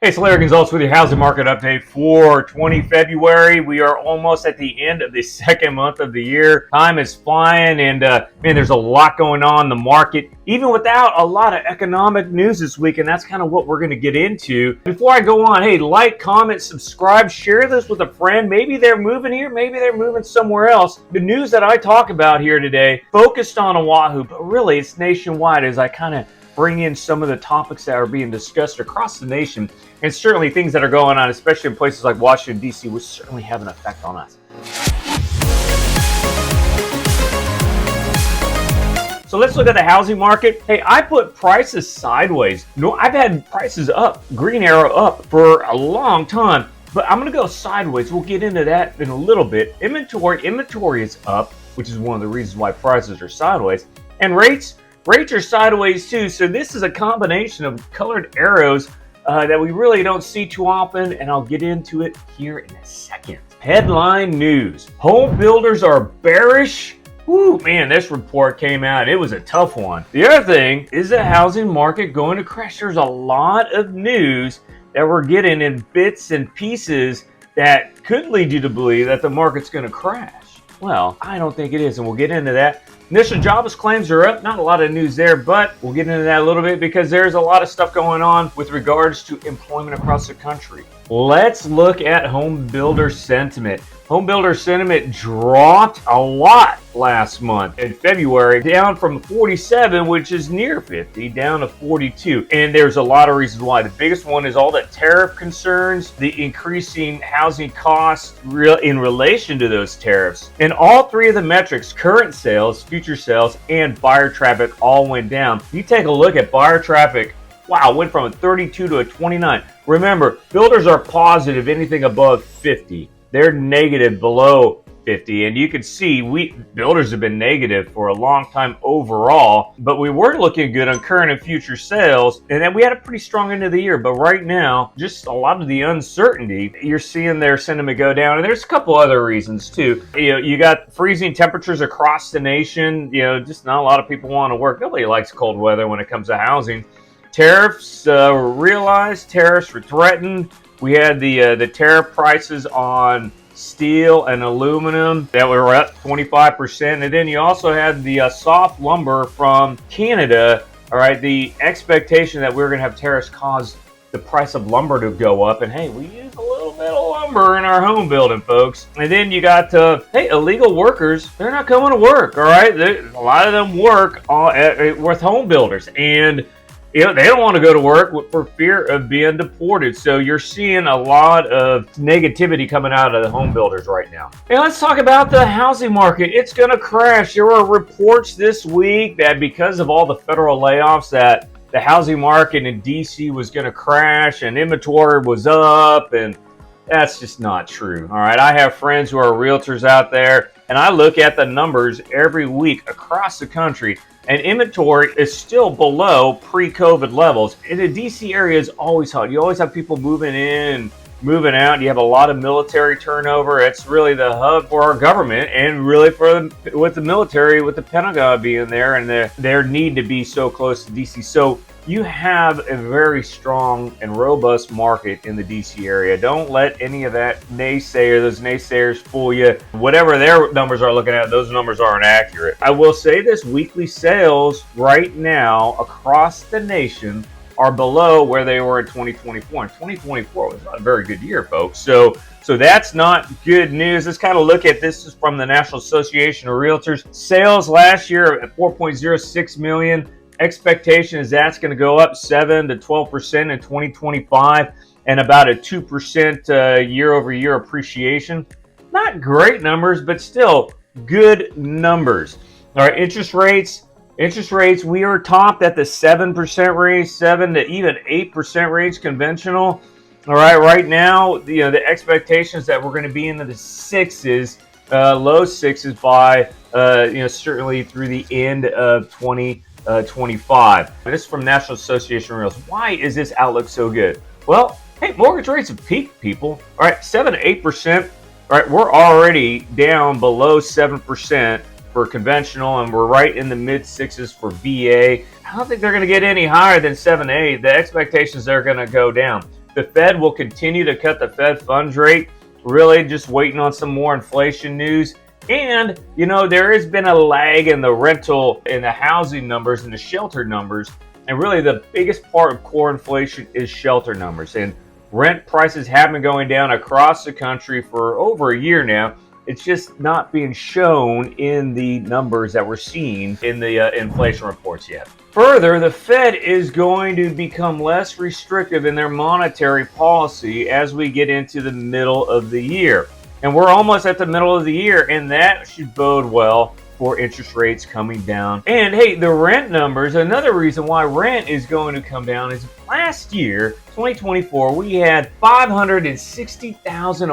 Hey, it's Larry Gonzalez with your housing market update for 20 February. We are almost at the end of the second month of the year. Time is flying, and man, there's a lot going on in the market, even without a lot of economic news this week, and that's kind of what we're going to get into. Before I go on, hey, like, comment, subscribe, share this with a friend. Maybe they're moving here, maybe they're moving somewhere else. The news that I talk about here today focused on Oahu, but really it's nationwide as I kind of bring in some of the topics that are being discussed across the nation, and certainly things that are going on, especially in places like Washington, D.C., which certainly have an effect on us. So let's look at the housing market. Hey, I put prices sideways. No, I've had prices up, green arrow up, for a long time, but I'm going to go sideways. We'll get into that in a little bit. Inventory is up, which is one of the reasons why prices are sideways, and rates are sideways too. So this is a combination of colored arrows that we really don't see too often, and I'll get into it here in a second. Headline news: home builders are bearish. Woo, man, this report came out. It was a tough one. The other thing is the housing market going to crash. There's a lot of news that we're getting in bits and pieces that could lead you to believe that the market's going to crash. Well, I don't think it is, and we'll get into that. Initial jobless claims are up. Not a lot of news there, but we'll get into that a little bit because there's a lot of stuff going on with regards to employment across the country. Let's look at home builder sentiment. Home builder sentiment dropped a lot last month in February, down from 47, which is near 50, down to 42. And there's a lot of reasons why. The biggest one is all the tariff concerns, the increasing housing costs in relation to those tariffs. And all three of the metrics, current sales, future sales, and buyer traffic, all went down. You take a look at buyer traffic. Wow, went from a 32 to a 29. Remember, builders are positive anything above 50. They're negative below 50, and you can see builders have been negative for a long time overall, but we were looking good on current and future sales, and then we had a pretty strong end of the year. But right now, just a lot of the uncertainty, you're seeing their sentiment go down, and there's a couple other reasons too. You got freezing temperatures across the nation. Just not a lot of people want to work. Nobody likes cold weather when it comes to housing. Tariffs were realized. Tariffs were threatened. We had the tariff prices on steel and aluminum that were up 25%. And then you also had the soft lumber from Canada. All right, the expectation that we're going to have tariffs cause the price of lumber to go up. And hey, we use a little bit of lumber in our home building, folks. And then you got, illegal workers. They're not coming to work, all right? A lot of them work with home builders. And they don't want to go to work for fear of being deported. So you're seeing a lot of negativity coming out of the home builders right now. Hey, let's talk about the housing market. It's going to crash. There were reports this week that because of all the federal layoffs that the housing market in D.C. was going to crash and inventory was up, and that's just not true. All right, I have friends who are realtors out there, and I look at the numbers every week across the country, and inventory is still below pre-COVID levels. In the D.C. area is always hot. You always have people moving in, moving out. You have a lot of military turnover. It's really the hub for our government, and really with the military, with the Pentagon being there, and their need to be so close to D.C. So you have a very strong and robust market in the D.C. area. Don't let any of those naysayers fool you. Whatever their numbers are looking at, those numbers aren't accurate. I will say this: weekly sales right now across the nation are below where they were in 2024. And 2024 was not a very good year, folks. So that's not good news. Let's kind of look at this. Is from the National Association of Realtors. Sales last year at 4.06 million. Expectation is that's going to go up 7 to 12% in 2025, and about a 2% year-over-year appreciation. Not great numbers, but still good numbers. All right, interest rates, we are topped at the 7% range, 7 to even 8% range conventional. All right, right now, the expectations that we're going to be into the sixes, low sixes by, certainly through the end of 2025. This is from National Association of Realtors. Why is this outlook so good? Well, hey, mortgage rates have peaked, people. All right, 7 to 8%. All right, we're already down below 7% for conventional, and we're right in the mid sixes for VA. I don't think they're going to get any higher than 7 to 8. The expectations they're going to go down. The Fed will continue to cut the Fed funds rate, really just waiting on some more inflation news. And, there has been a lag in the rental and the housing numbers and the shelter numbers. And really the biggest part of core inflation is shelter numbers. And rent prices have been going down across the country for over a year now. It's just not being shown in the numbers that we're seeing in the inflation reports yet. Further, the Fed is going to become less restrictive in their monetary policy as we get into the middle of the year. And we're almost at the middle of the year, and that should bode well for interest rates coming down. And hey, the rent numbers, another reason why rent is going to come down is last year, 2024, we had 560,000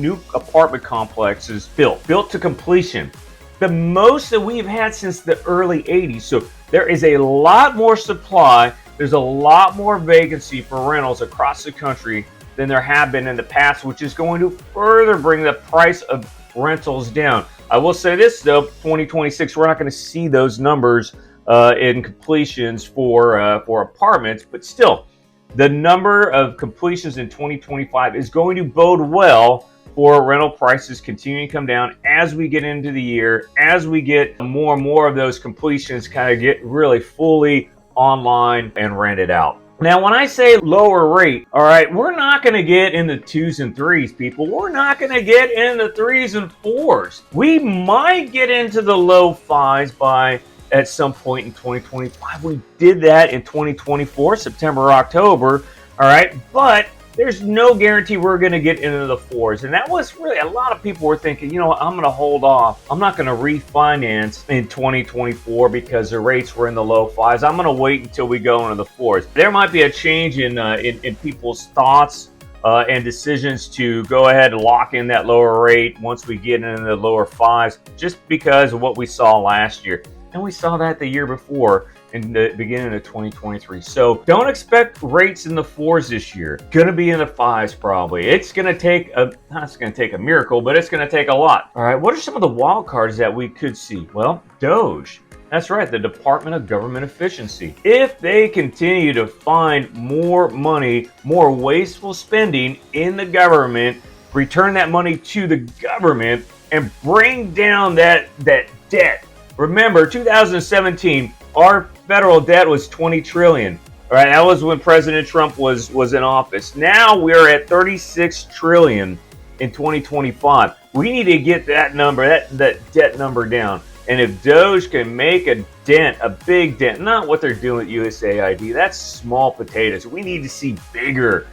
new apartment complexes built to completion. The most that we've had since the early 80s. So there is a lot more supply. There's a lot more vacancy for rentals across the country than there have been in the past, which is going to further bring the price of rentals down. I will say this though, 2026, we're not going to see those numbers in completions for apartments, but still, the number of completions in 2025 is going to bode well for rental prices continuing to come down as we get into the year, as we get more and more of those completions kind of get really fully online and rented out. Now, when I say lower rate, all right, we're not going to get in the 2s and 3s, people. We're not going to get in the 3s and 4s. We might get into the low 5s at some point in 2025. We did that in 2024, September, October, all right? But there's no guarantee we're going to get into the 4s. And that was really, a lot of people were thinking, what, I'm going to hold off. I'm not going to refinance in 2024 because the rates were in the low 5s. I'm going to wait until we go into the 4s. There might be a change in people's thoughts and decisions to go ahead and lock in that lower rate once we get into the lower 5s, just because of what we saw last year. And we saw that the year before in the beginning of 2023. So don't expect rates in the 4s this year. Gonna be in the 5s probably. It's gonna take a miracle, but it's gonna take a lot. All right, what are some of the wild cards that we could see? Well, DOGE. That's right, the Department of Government Efficiency. If they continue to find more money, more wasteful spending in the government, return that money to the government and bring down that debt. Remember, 2017, our federal debt was $20 trillion. All right, that was when President Trump was in office. Now we're at $36 trillion in 2025. We need to get that number, that debt number down. And if DOGE can make a dent, a big dent, not what they're doing with USAID, that's small potatoes. We need to see bigger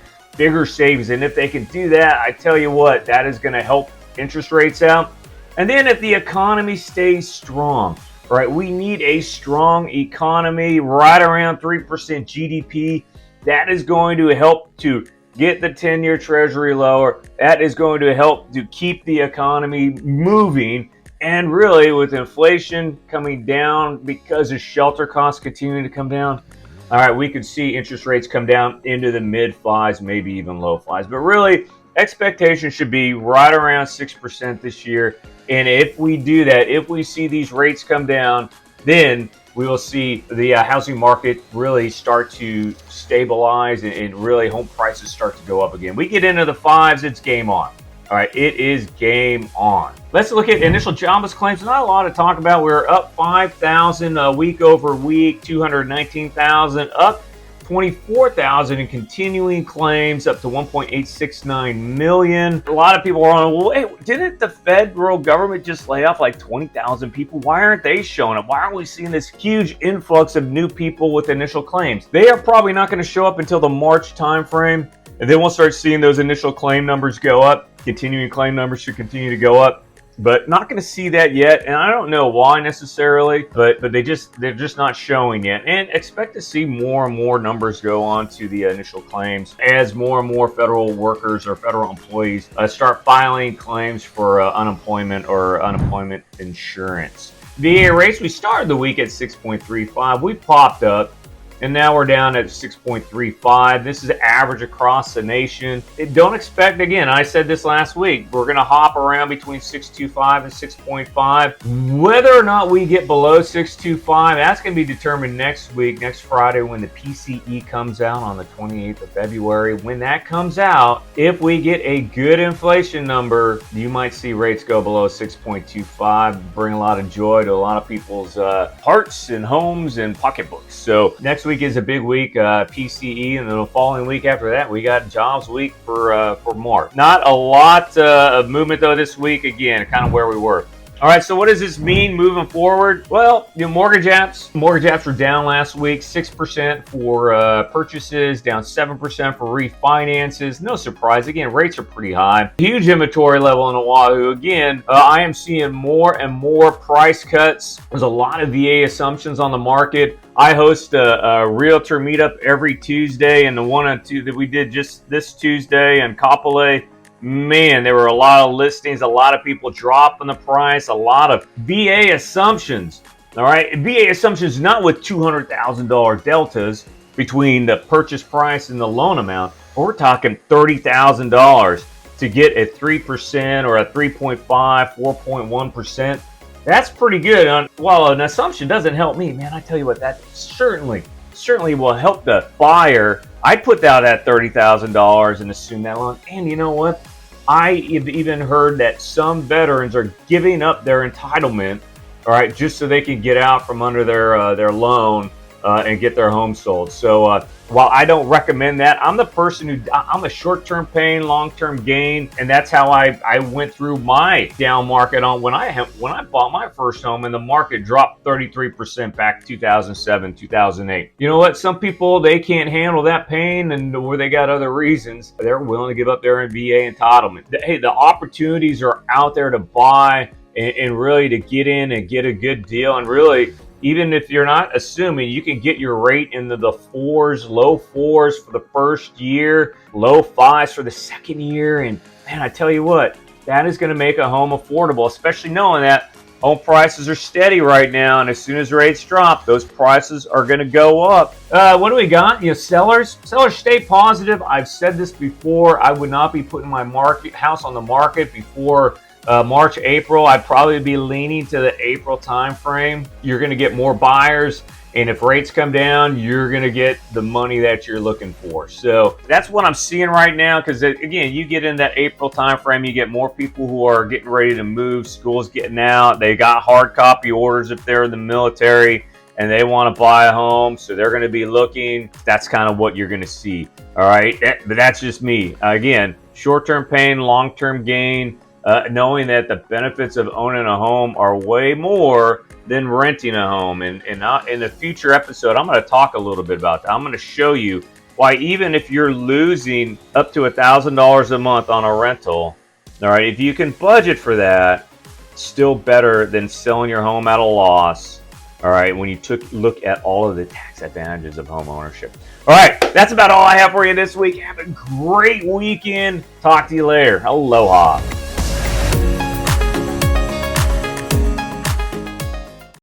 savings. And if they can do that, I tell you what, that is going to help interest rates out. And then if the economy stays strong, right, we need a strong economy right around 3% GDP. That is going to help to get the 10-year treasury lower. That is going to help to keep the economy moving. And really, with inflation coming down because of shelter costs continuing to come down, all right, we could see interest rates come down into the mid 5s, maybe even low 5s. But really, expectations should be right around 6% this year. And if we do that, if we see these rates come down, then we will see the housing market really start to stabilize and really home prices start to go up again. We get into the 5s, it's game on. All right, it is game on. Let's look at initial jobless claims. Not a lot to talk about. We're up 5,000 week over week, 219,000, up 24,000 in continuing claims, up to 1.869 million. A lot of people are on, well, wait, didn't the federal government just lay off like 20,000 people? Why aren't they showing up? Why are we seeing this huge influx of new people with initial claims? They are probably not going to show up until the March timeframe, and then we'll start seeing those initial claim numbers go up. Continuing claim numbers should continue to go up, but not going to see that yet. And I don't know why necessarily, but they're just not showing yet. And expect to see more and more numbers go on to the initial claims as more and more federal workers or federal employees start filing claims for unemployment or unemployment insurance. VA rates, we started the week at 6.35. We popped up and now we're down at 6.35. This is average across the nation. Don't expect, again, I said this last week, we're going to hop around between 6.25 and 6.5. Whether or not we get below 6.25, that's going to be determined next week, next Friday, when the PCE comes out on the 28th of February. When that comes out, if we get a good inflation number, you might see rates go below 6.25, bring a lot of joy to a lot of people's hearts and homes and pocketbooks. So next week is a big week, PCE, and then the following week after that, we got jobs week for March. Not a lot of movement though this week. Again, kind of where we were. All right, so what does this mean moving forward? Well, mortgage apps were down last week, 6% for purchases, down 7% for refinances. No surprise. Again, rates are pretty high. Huge inventory level in Oahu. Again, I am seeing more and more price cuts. There's a lot of VA assumptions on the market. I host a realtor meetup every Tuesday, and the one or two that we did just this Tuesday in Kapolei, man, there were a lot of listings, a lot of people dropping the price, a lot of VA assumptions. All right, VA assumptions not with $200,000 deltas between the purchase price and the loan amount. We're talking $30,000 to get a 3% or a 3.5, 4.1%. That's pretty good. While an assumption doesn't help me, man, I tell you what, that certainly will help the buyer. I'd put that at $30,000 and assume that loan. And you know what? I have even heard that some veterans are giving up their entitlement, all right, just so they can get out from under their loan and get their home sold. So while I don't recommend that, I'm the person I'm a short-term pain, long-term gain, and that's how I went through my down market on when I bought my first home and the market dropped 33% back 2007, 2008. You know what? Some people, they can't handle that pain, or they got other reasons. They're willing to give up their VA entitlement. Hey, the opportunities are out there to buy and really to get in and get a good deal, and really, even if you're not assuming, you can get your rate into the fours, low fours for the first year, low fives for the second year. And man, I tell you what, that is going to make a home affordable, especially knowing that home prices are steady right now. And as soon as rates drop, those prices are going to go up. What do we got? Sellers stay positive. I've said this before. I would not be putting my house on the market before March, April. I'd probably be leaning to the April time frame. You're going to get more buyers, and if rates come down, you're going to get the money that you're looking for. So that's what I'm seeing right now, because again, you get in that April time frame, you get more people who are getting ready to move, school's getting out, they got hard copy orders if they're in the military and they want to buy a home, so they're going to be looking. That's kind of what you're going to see. All right, but that's just me. Again, short-term pain, long-term gain. Knowing that the benefits of owning a home are way more than renting a home. And in the future episode, I'm going to talk a little bit about that. I'm going to show you why even if you're losing up to $1,000 a month on a rental, all right, if you can budget for that, it's still better than selling your home at a loss. All right, when you look at all of the tax advantages of home ownership. All right, that's about all I have for you this week. Have a great weekend. Talk to you later. Aloha.